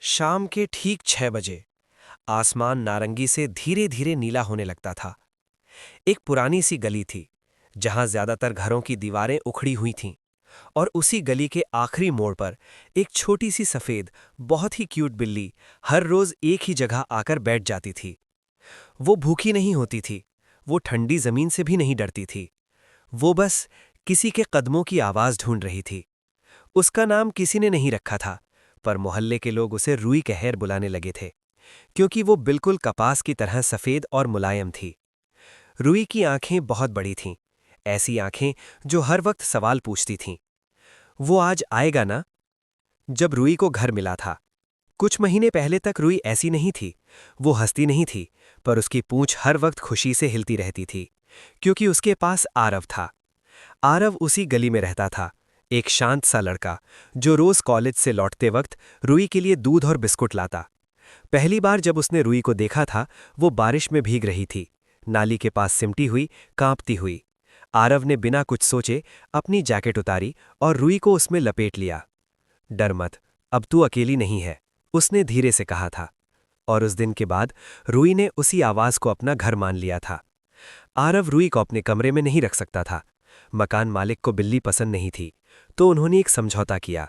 शाम के ठीक 6 बजे आसमान नारंगी से धीरे धीरे नीला होने लगता था। एक पुरानी सी गली थी जहां ज्यादातर घरों की दीवारें उखड़ी हुई थीं, और उसी गली के आखिरी मोड़ पर एक छोटी सी सफेद बहुत ही क्यूट बिल्ली हर रोज एक ही जगह आकर बैठ जाती थी। वो भूखी नहीं होती थी, वो ठंडी जमीन से भी नहीं डरती थी। वो बस किसी के कदमों की आवाज ढूंढ रही थी। उसका नाम किसी ने नहीं रखा था, पर मोहल्ले के लोग उसे रूई कहर बुलाने लगे थे, क्योंकि वो बिल्कुल कपास की तरह सफेद और मुलायम थी। रूई की आंखें बहुत बड़ी थीं, ऐसी आंखें जो हर वक्त सवाल पूछती थीं। वो आज आएगा ना? जब रूई को घर मिला था कुछ महीने पहले तक रूई ऐसी नहीं थी। वो हंसती नहीं थी, पर उसकी पूंछ हर वक्त खुशी से हिलती रहती थी, क्योंकि उसके पास आरव था। आरव उसी गली में रहता था, एक शांत सा लड़का जो रोज कॉलेज से लौटते वक्त रूई के लिए दूध और बिस्कुट लाता। पहली बार जब उसने रूई को देखा था, वो बारिश में भीग रही थी, नाली के पास सिमटी हुई, कांपती हुई। आरव ने बिना कुछ सोचे अपनी जैकेट उतारी और रूई को उसमें लपेट लिया। डर मत, अब तू अकेली नहीं है, उसने धीरे से कहा था। और उस दिन के बाद रूई ने उसी आवाज को अपना घर मान लिया था। आरव रूई को अपने कमरे में नहीं रख सकता था। मकान मालिक को बिल्ली पसंद नहीं थी, तो उन्होंने एक समझौता किया।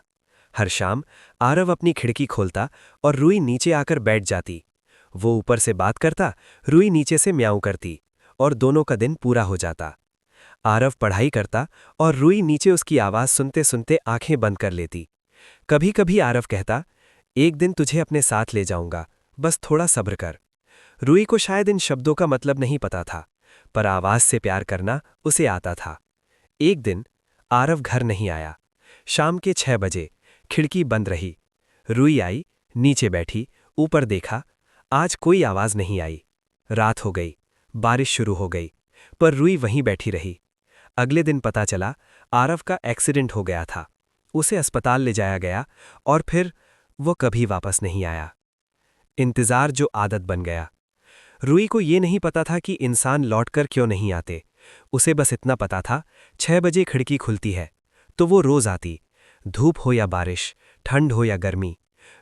हर शाम आरव अपनी खिड़की खोलता और रूई नीचे आकर बैठ जाती। वो ऊपर से बात करता, रूई नीचे से म्याऊं करती, और दोनों का दिन पूरा हो जाता। आरव पढ़ाई करता और रूई नीचे उसकी आवाज सुनते सुनते आंखें बंद कर लेती। कभी कभी आरव कहता, एक दिन तुझे अपने साथ ले जाऊंगा, बस थोड़ा सब्र कर। रूई को शायद इन शब्दों का मतलब नहीं पता था, पर आवाज से प्यार करना उसे आता था। एक दिन आरव घर नहीं आया। शाम के 6 बजे खिड़की बंद रही। रूई आई, नीचे बैठी, ऊपर देखा। आज कोई आवाज नहीं आई। रात हो गई, बारिश शुरू हो गई, पर रूई वहीं बैठी रही। अगले दिन पता चला आरव का एक्सीडेंट हो गया था। उसे अस्पताल ले जाया गया, और फिर वो कभी वापस नहीं आया। इंतजार जो आदत बन गया। रूई को ये नहीं पता था कि इंसान लौटकर क्यों नहीं आते। उसे बस इतना पता था, 6 बजे खिड़की खुलती है तो वो रोज आती, धूप हो या बारिश, ठंड हो या गर्मी।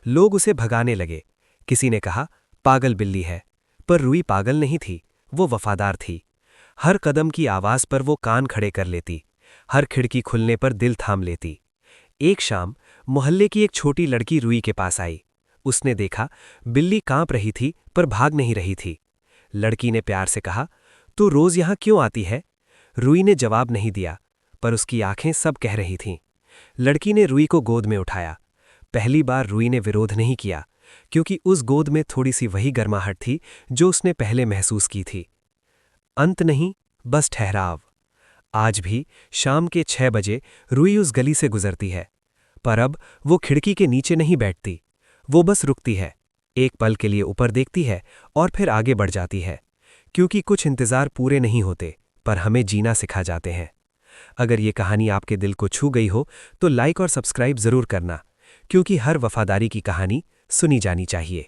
लोग उसे भगाने लगे। किसी ने कहा पागल बिल्ली है, पर रूई पागल नहीं थी, वो वफादार थी। हर कदम की आवाज पर वो कान खड़े कर लेती, हर खिड़की खुलने पर दिल थाम लेती। एक शाम मोहल्ले की एक छोटी लड़की रूई के पास आई। उसने देखा बिल्ली कांप रही थी, पर भाग नहीं रही थी। लड़की ने प्यार से कहा, तू रोज यहां क्यों आती है? रूई ने जवाब नहीं दिया, पर उसकी आंखें सब कह रही थीं। लड़की ने रूई को गोद में उठाया। पहली बार रूई ने विरोध नहीं किया, क्योंकि उस गोद में थोड़ी सी वही गर्माहट थी जो उसने पहले महसूस की थी। अंत नहीं, बस ठहराव। आज भी शाम के 6 बजे रूई उस गली से गुजरती है, पर अब वो खिड़की के नीचे नहीं बैठती। वो बस रुकती है, एक पल के लिए ऊपर देखती है और फिर आगे बढ़ जाती है, क्योंकि कुछ इंतजार पूरे नहीं होते, पर हमें जीना सिखा जाते हैं। अगर ये कहानी आपके दिल को छू गई हो तो लाइक और सब्सक्राइब जरूर करना, क्योंकि हर वफादारी की कहानी सुनी जानी चाहिए।